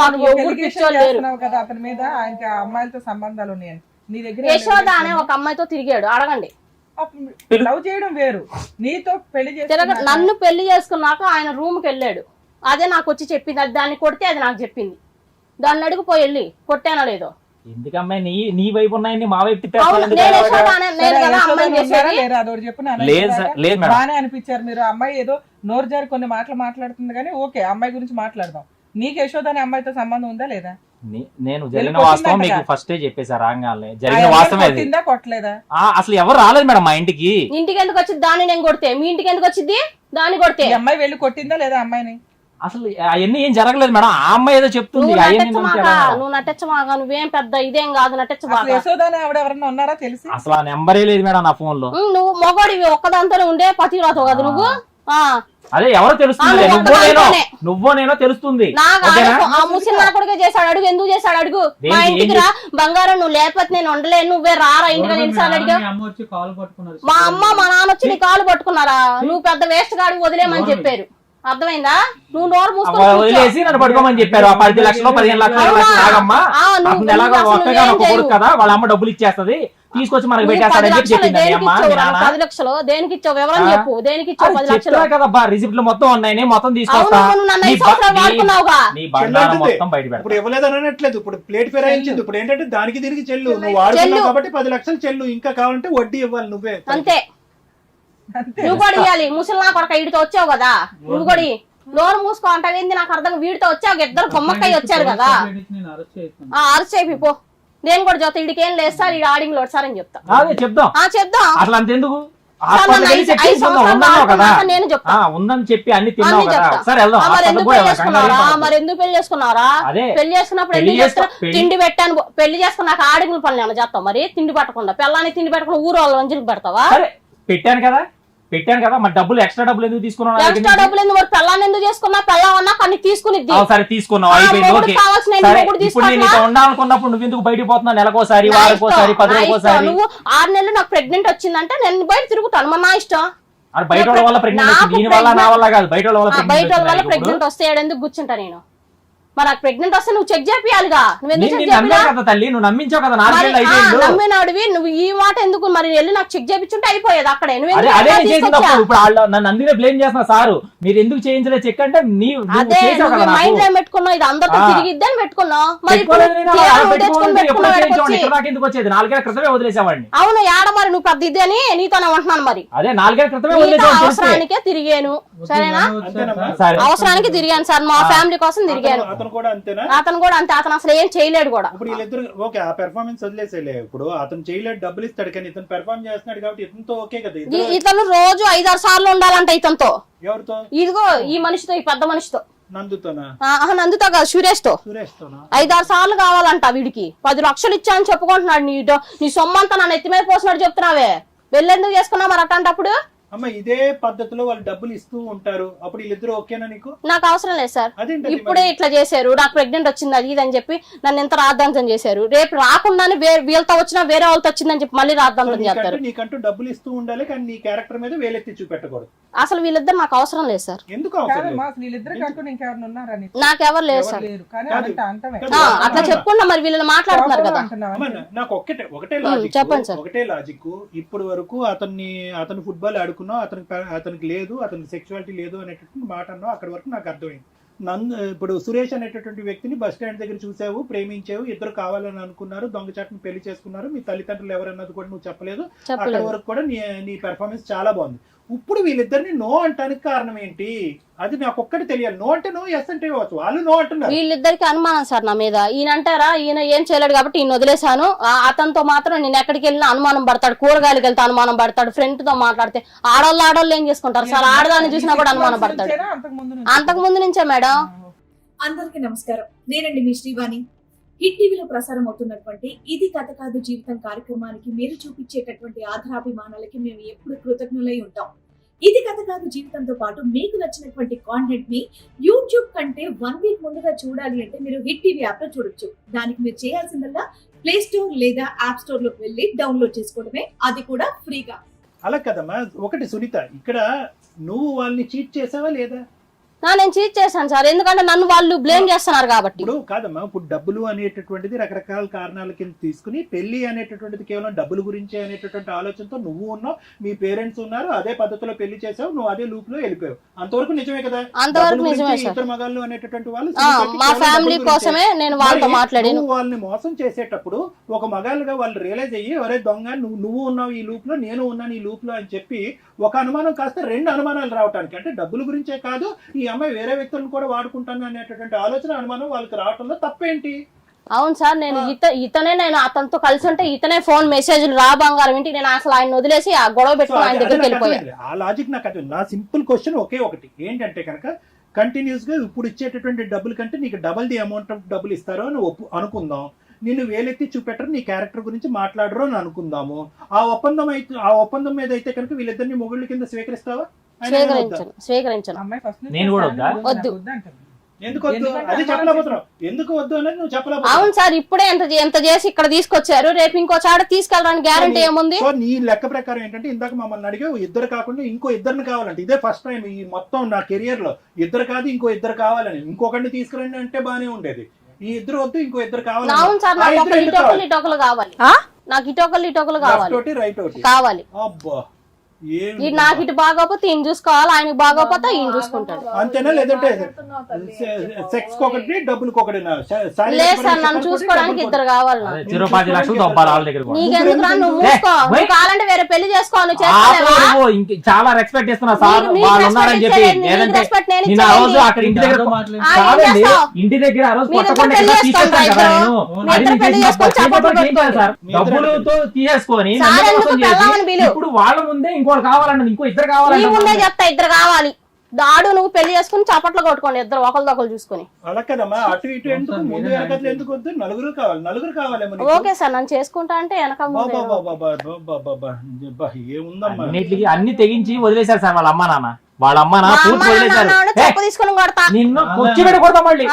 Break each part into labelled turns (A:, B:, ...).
A: మాకు ఎవరు పిచ్చోళ్ళు
B: కదా అతని మీద ఆయనకి అమ్మాయిలతో సంబంధాలు ఉన్నాయని నీ దగ్గర
A: యశోద అనే ఒక అమ్మాయితో తిరిగాడు, అడగండి.
B: లవ్ చేయడం వేరు, నీతో పెళ్లి చేసి
A: నన్ను పెళ్లి చేసుకున్నాక ఆయన రూమ్ కి వెళ్ళాడు, అదే నాకు వచ్చి చెప్పింది. అది దాన్ని కొడితే అది నాకు చెప్పింది. దాన్ని అడుగుపోయి వెళ్ళి కొట్టానో లేదో.
C: ఎందుకమ్మాయి నీ వైపు ఉన్నాయని మా వైపు
B: బాగానే అనిపించారు మీరు. అమ్మాయి ఏదో నోరు జారి కొన్ని మాటలు మాట్లాడుతుంది కానీ ఓకే, అమ్మాయి గురించి మాట్లాడదాం. నీకు యశోద అనే అమ్మాయితో సంబంధం ఉందా లేదా?
C: నేను జరిగిన వాస్తవం మీకు ఫస్ట్ చెప్పేసా, రాగానే జరిగిన వాస్తవం
B: కొట్టలేదా?
C: అసలు ఎవరు రాలేదు మేడం మా ఇంటికి.
A: ఇంటికి ఎందుకు వచ్చింది దాన్ని నేను కొడితే? మీ ఇంటికి ఎందుకు వచ్చింది దాన్ని కొడితే?
B: అమ్మాయి వెళ్ళి కొట్టిందా లేదా అమ్మాయిని?
C: అసలు అవన్నీ ఏం జరగలేదు మేడం. ఆ అమ్మాయి ఏదో చెప్తుంది.
A: నువ్వు నటించమాగా, నువ్వేం పెద్ద ఇదేం కాదు, నటించబాగా.
B: యశోద అనే ఆవిడ ఎవరన్నా ఉన్నారా తెలిసి?
C: అసలు ఆ నెంబరే లేదు మేడం నా ఫోన్ లో. నువ్వు
A: మొగడివి ఒక్కదాంతోనే ఉండే పతిరాతో కదా నువ్వు.
C: అదే ఎవరో తెలుస్తుంది, నువ్వో నేనో తెలుస్తుంది.
A: ఆ ముసలి నా కొడుకే చేశాడు, అడుగు. ఎందుకు చేశాడు అడుగు. మా ఇంటికి రా బంగారం, నువ్వు లేకపోతే నేను ఉండలేను, నువ్వే రారా ఇంటికి ఎన్నిసార్లు అడిగా. మా అమ్మ మా నాన్న వచ్చి నీ కాలు పట్టుకున్నారా? నువ్వు పెద్ద వేస్ట్ గాడికి వదిలేమని చెప్పారు, అర్థమైందా? నువ్వు నోరు
C: వదిలేసి నన్ను పట్టుకోమని చెప్పారు. 10 లక్షలు 15 లక్షలు ఆగమ్మా, కదా వాళ్ళ అమ్మ డబ్బులు ఇచ్చేస్తది, తీసుకొచ్చి మనకి పెట్టేస్తాడని చెప్పి చెప్పింది.
A: 10 లక్షలు దేనికి ఇచ్చావు? వివరం చెప్పు. దేనికి ఇచ్చావు 10 లక్షలు?
C: కదా రిసిప్ట్లు మొత్తం ఉన్నాయి, మొత్తం తీసుకొస్తా.
D: ఇప్పుడు ఇవ్వలేదని అనట్లేదు, ఇప్పుడు ప్లేట్ ఫిరాయించింది. ఇప్పుడు ఏంటంటే దానికి తిరిగి చెల్లు, నువ్వు వాడుతున్నావు కాబట్టి 10 లక్షలు చెల్లు, ఇంకా కావాలంటే వడ్డీ ఇవ్వాలి నువ్వే.
A: అంతే, నువ్వు కూడా ఇవ్వాలి. ముసలి నా కొడుక వీడితో వచ్చావు కదా, నువ్వు కూడా నోరు మూసుకో అంటావేంది? నాకు అర్థం. వీడితో వచ్చావు, ఇద్దరు కొమ్మక్కయ్య వచ్చారు కదా, అరెస్ట్ అయిపో. నేను కూడా చెప్తా, వీడికి ఏం లేదు సార్, ఈ ఆడింగ్ లోడ్ సార్ అని చెప్తా.
C: చెప్దాం
A: చెప్దాం
C: అంతెందుకు,
A: నేను చెప్తా
C: ఉందని చెప్పి అన్ని తిన్నావు కదా.
A: మరి ఎందుకు పెళ్లి చేసుకున్నారా? పెళ్లి చేసుకున్నప్పుడు ఎందుకు చేస్తారు? తిండి పెట్టాను. పెళ్లి చేసుకున్నాక ఆడింగుల పనులు ఏమైనా చేస్తావు? మరి తిండి పెట్టకుండా, పిల్లానికి తిండి పెట్టకుండా ఊరు వాళ్ళ మంచులకు పెడతావా?
C: పెట్టాను కదా మరి డబ్బులు ఎక్స్ట్రా డబ్బులు ఎందుకు తీసుకున్నావు?
A: ఎక్స్ట్రా డబ్బులు ఎందుకు? మరి పిల్లాన్ని ఎందుకు చేసుకున్నా? పిల్లవన్నా కానీ తీసుకుని
C: సరే తీసుకున్నావు, అయిపోయింది. ఉండాలనుకున్నప్పుడు నువ్వు ఎందుకు బయటకు పోతున్నావు? నెలకోసారి, వారకోసారి, 10 రోజుకోసారి.
A: నువ్వు 6 నెలలు నాకు ప్రెగ్నెంట్ వచ్చిందంటే నేను బయట తిరుగుతాను, మరి నా ఇష్టం.
C: బయట వాళ్ళ వల్ల ప్రెగ్నెంట్, దీని వల్ల నా వల్ల కాదు, బయట వాళ్ళ
A: వల్ల ప్రెగ్నెంట్ వస్తే ఎందుకు కూర్చుంటా నేను? మరి నాకు ప్రెగ్నెంట్ వస్తే నువ్వు చెక్ చేపియాలిగా. నమ్మినాడివి నువ్వు ఈ మాట ఎందుకు? మరి వెళ్ళి నాకు చెక్ చేయించుంటే అయిపోయేది అక్కడే.
C: బ్లేమ్ చేస్తున్నా సార్, మీరు ఎందుకు చేయించలేదు చెక్ అంటే
A: మైండ్ లో పెట్టుకున్నావు, ఇది అందరితో తిరిగిద్దని పెట్టుకున్నావు. మరి
C: ఎందుకు వచ్చేది? 4 ఏళ్ల క్రితమే వదిలేసేవాడిని.
A: అవును, ఏడ మరి నువ్వు పెద్ద ఇది అని నీతోనే ఉంటున్నాను. మరి
C: అదే 4 ఏళ్ల క్రితమే
A: అవసరానికే తిరిగాను, సరేనా? అవసరానికి తిరిగాను సార్, మా ఫ్యామిలీ కోసం తిరిగాను. అతను కూడా అంతే, అతను అసలు ఏం చేయలేడు కూడా.
D: ఇప్పుడు వీళ్ళిద్దరు ఓకే, ఆ పెర్ఫార్మెన్స్ వదిలేసేలే. ఇప్పుడు అతను చేయలేడు, డబ్బులు ఇస్తాడు, కానీ ఇతను పెర్ఫార్మ్ చేస్తున్నాడు కాబట్టి ఇతనితో ఓకే కదా.
A: ఇతను రోజు 5-6 సార్లు ఉండాలంట ఇతనితో.
D: ఎవరితో?
A: ఇదిగో ఈ మనిషితో, ఈ పెద్ద మనిషితో.
D: నందుతోనా?
A: నందుతో కాదు, సురేష్ తో. 5-6 సార్లు కావాలంట వీడికి. 10 లక్షలు ఇచ్చాను చెప్పుకుంటున్నాడు. నీ సొమ్మంతా నన్ను ఎత్తి మీద పోసినట్టు చెప్తున్నావే. వెళ్ళేందుకు చేసుకున్నా మరి అట్లాంటప్పుడు?
D: అమ్మ ఇదే పద్ధతిలో వాళ్ళు డబ్బులు ఇస్తూ ఉంటారు, అప్పుడు వీళ్ళిద్దరు ఓకేనా నీకు?
A: నాకు అవసరం లేదు సార్. ఇప్పుడే ఇట్లా చేశారు, నాకు ప్రెగ్నెంట్ వచ్చింది అది ఇది అని చెప్పి నన్ను ఎంత రాద్ధాంతం చేశారు. రేపు రాకుండానే వీళ్ళతో వచ్చినా వేరే వాళ్ళతో వచ్చిందని చెప్పి మళ్ళీ రాద్ధాంతం చేస్తారు.
D: నీకంటూ డబ్బులు ఇస్తూ ఉండాలి, కానీ నీ క్యారెక్టర్ మీద వేలెత్తి చూపెట్టకూడదు.
A: అసలు వీళ్ళిద్దరు నాకు అవసరం లేదు సార్.
D: ఎందుకు
A: నాకెవరు లేదు సార్. అట్లా చెప్పుకున్నా మరి వీళ్ళని మాట్లాడుతున్నారు కదా.
D: నాకు ఒకటే లాజిక్,
A: చెప్పండి సార్.
D: ఒకటే లాజిక్. ఇప్పుడు వరకు అతను ఫుట్బాల్ ఆడుకున్నావు, అతనికి లేదు, అతనికి సెక్చువాలిటీ లేదు అనేటటువంటి మాట అన్నావు, అక్కడి వరకు నాకు అర్థమైంది. ఇప్పుడు సురేష్ అనేటటువంటి వ్యక్తిని బస్ స్టాండ్ దగ్గర చూసావు, ప్రేమించావు, ఇద్దరు కావాలని అనుకున్నారు, దొంగచాటును పెళ్లి చేసుకున్నారు, మీ తల్లిదండ్రులు ఎవరన్నది కూడా నువ్వు చెప్పలేదు. అక్కడి వరకు కూడా నీ పెర్ఫార్మెన్స్ చాలా బాగుంది. ఇప్పుడు వీళ్ళిద్దరిని నో అంటానికి కారణం ఏంటి? అది నాకు ఒక్కటి తెలియాలి. నో అంటే నో, ఎస్ అంటే వాళ్ళు నో అంటున్నారు.
A: వీళ్ళిద్దరికి అనుమానం సార్ నా మీద. ఈయన అంటారా, ఈయన ఏం చేయలేడు కాబట్టి ఈయన వదిలేశాను, అతనితో మాత్రం నేను ఎక్కడికి వెళ్ళినా అనుమానం పడతాడు, కూరగాయలకు వెళ్తే అనుమానం పడతాడు, ఫ్రెండ్ తో మాట్లాడితే. ఆడవాళ్ళు ఏం చేసుకుంటారు సార్? ఆడదాన్ని చూసినా కూడా అనుమానం పడతాడు. అంతకు ముందు నుంచే మేడం.
E: అందరికీ నమస్కారం, నేనండి మీ శ్రీవాణి. హిట్ టీవీలో ప్రసారం అవుతున్నటువంటి ఇది కథ కాదు జీవితం కార్యక్రమానికి మీరు చూపించేటటువంటి ఆధారాభిమానాలకి మేము ఎప్పుడు కృతజ్ఞులై ఉంటాం. ఇది కథ కాదు జీవితంతో పాటు మీకు నచ్చినటువంటి కాంటెంట్ ని యూట్యూబ్ కంటే 1 వీక్ ముందుగా చూడాలి అంటే మీరు హిట్ టీవీ యాప్ లో చూడొచ్చు. దానికి మీరు చేయాల్సిందల్లా ప్లే స్టోర్ లేదా యాప్ స్టోర్ లోకి వెళ్ళి డౌన్లోడ్ చేసుకోవడమే, అది కూడా ఫ్రీగా.
D: అలా కదమ్మా. ఒకటి సునీత, ఇక్కడ నువ్వు వాళ్ళని చీట్ చేసావా లేదా?
A: నేను చీట్ చేశాను సార్, ఎందుకంటే నన్ను వాళ్ళు బ్లేమ్ చేస్తున్నారు కాబట్టి.
D: ఇప్పుడు కాదమ్మా, ఇప్పుడు డబ్బులు అనేటటువంటిది రకరకాల కారణాల కింద తీసుకుని పెళ్లి అనేటటువంటిది కేవలం డబ్బుల గురించే అనేటటువంటి ఆలోచనతో నువ్వు ఉన్నావు, మీ పేరెంట్స్ ఉన్నారు, అదే పద్ధతిలో పెళ్లి చేసావు, నువ్వు అదే లూప్ లో వెళ్ళిపోయావు. అంతవరకు నిజమే కదా?
A: అంతవరకు నిజమే సార్.
D: ఇద్దరు మగాళ్ళు అనేటటువంటి వాళ్ళు
A: మా ఫ్యామిలీ కోసమే నేను వాళ్ళతో మాట్లాడాను.
D: వాళ్ళని మోసం చేసేటప్పుడు ఒక మగాళ్ళుగా వాళ్ళు రియలైజ్ అయ్యి ఒరే దొంగ నువ్వు ఉన్నావు ఈ లూప్ లో, నేను ఉన్నాను ఈ లూప్ లో అని చెప్పి ఒక అనుమానం కాస్త 2 అనుమానాలు రావటానికి, అంటే డబ్బుల గురించే కాదు ఈ అమ్మాయి వేరే వ్యక్తులను కూడా వాడుకుంటాను అనేటటువంటి ఆలోచన అనుమానం వాళ్ళకి రావటంలో తప్పేంటి?
A: అవును సార్, నేను నేను అతనితో కలిసి ఉంటే ఇతనే ఫోన్ మెసేజ్లు రా బంగారం ఏంటి, నేను అసలు ఆయన వదిలేసి ఆ గొడవ పెట్టుకుని ఆయన దగ్గరికి వెళ్ళిపోయాను.
D: ఆ లాజిక్ నాకు అది, నా సింపుల్ క్వశ్చన్ ఒకే ఒకటి ఏంటంటే కనుక కంటిన్యూస్ గా ఇప్పుడు ఇచ్చేటటువంటి డబ్బుల కంటే నీకు డబుల్ ది అమౌంట్ ఆఫ్ డబ్బులు ఇస్తారో అని అనుకుందాం, నిన్ను వేలెత్తి చూపెట్టరు, నీ క్యారెక్టర్ గురించి మాట్లాడరు అని అనుకుందాము. ఆ ఒప్పందం మీద అయితే కనుక వీళ్ళిద్దరిని మొగుళ్ళ కింద స్వీకరిస్తావా?
A: స్వీకరించను.
B: అమ్మాయి ఫస్ట్
C: నేను కూడా వద్దా?
A: వద్దు.
D: ఎందుకు వద్దు? అది చెప్పలేకపోతున్నావు. ఎందుకు వద్దు అనేది నువ్వు చెప్పలేకపోతున్నావు.
A: అవును సార్, ఇప్పుడే ఎంత చేసి ఇక్కడ తీసుకొచ్చారు, రేపు ఇంకో చాట తీసుకెళ్ళడానికి గ్యారంటీ ఏముంది?
D: సో నీ లెక్క ప్రకారం ఏంటంటే ఇందాక మమ్మల్ని అడిగే ఇద్దరు కాకుండా ఇంకో ఇద్దరిని కావాలంటే, ఇదే ఫస్ట్ టైం ఈ మొత్తం నా కెరియర్ లో ఇద్దరు కాదు ఇంకో ఇద్దరు కావాలని, ఇంకొకరిని తీసుకురండి అంటే బానే ఉండేది. ఈ ఇద్దరు వద్దు ఇంకో ఇద్దరు కావాలి.
A: అవును సార్, నాకు ఇటోకలు కావాలి, నాకు ఇటోకలు కావాలి.
D: అబ్బా
A: నాకు ఇటు బాగోపోతే ఈయన చూసుకోవాలి, ఆయనకు బాగోపోతే ఈయన చూసుకుంటాడు.
D: అంతేనా? లేదంటే సెక్స్ ఒకటి డబ్బులకు ఒకటి?
A: లేదు సార్, నన్ను చూసుకోవడానికి ఇద్దరు కావాలి.
C: 10 లక్షలు దొబ్బాలి వాళ్ళ దగ్గర.
A: నీకెందుకు రా, నువ్వు మూసుకో, నువ్వు కావాలంటే వేరే పెళ్లి చేసుకో, నువ్వు
C: చాలా రెస్పెక్ట్ ఇస్తున్నా సార్ వాళ్ళు ఉన్నారని చెప్పి. లేదంటే నేను ఆ రోజు అక్కడ ఇంటి దగ్గర ఇంటి దగ్గర ఆ రోజు తీసుకొస్తాను కదా నేను, సార్ డబ్బులతో తీసేసుకొని ఇప్పుడు వాళ్ళ ముందే ఇంకోటి కావాలన్నది, ఇంకో ఇద్దరు కావాలంటే
A: చెప్తా ఇద్దరు కావాలి. దాడు నువ్వు పెళ్లి చేసుకుని చప్పట్లు కొట్టుకోండి ఇద్దరు ఒకరిదొకరు చూసుకుని.
D: అలా కదమ్మా, అటు ఇటు ఎందుకు, ముందు వెనకట్లు ఎందుకు వద్దు? నలుగురు కావాలి.
A: ఓకే సార్, నన్ను చేసుకుంటా అంటే వెనక
D: ఏముందమ్మా,
C: అన్ని తెగించి వదిలేశారు సార్ వాళ్ళ అమ్మ నాన్న. వాళ్ళ అమ్మ నాన్న పూర్తి వదిలేశారు.
A: తీసుకుని కొడతా
C: నిన్ను కుర్చీ పెట్టి కొడతా మళ్ళీ.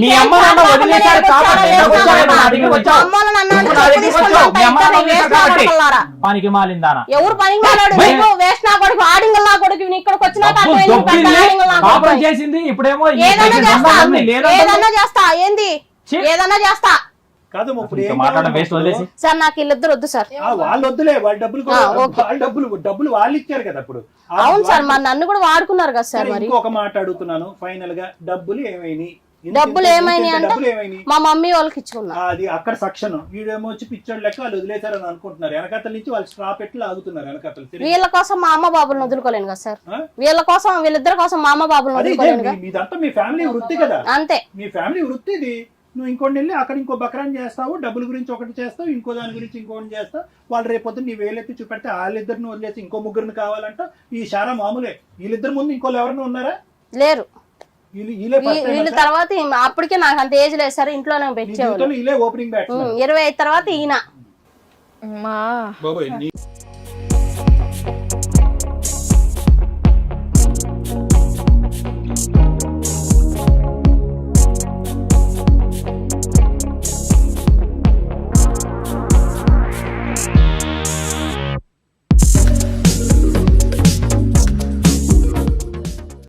C: నీ అమ్మ నాన్న వదిలేశారు పనికి మాలిందానా?
A: ఎవరు పనికి మాలాడు? వేస్ట్ నా కొడుకు, ఆడింగల్ నా కొడుకు, ఇక్కడికి వచ్చినా
C: చేసింది. ఇప్పుడేమో
A: ఏదన్నా చేస్తా, ఏంది ఏదన్నా చేస్తా సార్. నాకు వీళ్ళిద్దరు వద్దు సార్.
D: వాళ్ళు వద్దులే, వాళ్ళ డబ్బులు వాళ్ళు ఇచ్చారు కదా అప్పుడు.
A: అవును సార్, మరి నన్ను కూడా వాడుకున్నారు కదా సార్. మరి
D: ఒక మాట అడుగుతున్నాను ఫైనల్ గా, డబ్బులు ఏమైనాయి
A: అంటే మా మమ్మీ వాళ్ళకి ఇచ్చుకున్నా.
D: అది అక్కడ సక్షన్. వీడేమో వచ్చి పిచ్చోడు లెక్క వాళ్ళు వదిలేశారని అనుకుంటున్నారు, వెనకతల నుంచి వాళ్ళు స్ట్రాప్ పెట్టి లాగుతున్నారు వెనకతలు.
A: వీళ్ళ కోసం మా అమ్మ బాబులను వదులుకోలేను కదా సార్. వీళ్ళిద్దరి కోసం మా అమ్మ బాబులను వదులుకోలేను.
D: మీదంతా మీ ఫ్యామిలీ వృత్తి కదా,
A: అంతే
D: మీ ఫ్యామిలీ వృత్తి ఇది. నువ్వు ఇంకోటి వెళ్ళి అక్కడ ఇంకో బక్రాన్ చేస్తావు, డబ్బుల గురించి ఒకటి చేస్తావు, ఇంకో దాని గురించి ఇంకోటి చేస్తావు. వాళ్ళు రేపొద్దు నీ వేలెత్తి చూపెడితే వాళ్ళిద్దరిని వదిలేసి ఇంకో ముగ్గురిని కావాలంట. ఈ షారా మామూలే. వీళ్ళిద్దరి ముందు ఇంకోళ్ళు ఎవరైనా ఉన్నారా?
A: లేరు. వీళ్ళ తర్వాత అప్పటికే నాకు అంత ఏజ్ లేదు సార్, ఇంట్లోనే పెట్టేవాళ్ళు.
D: 25 తర్వాత
A: ఈయన.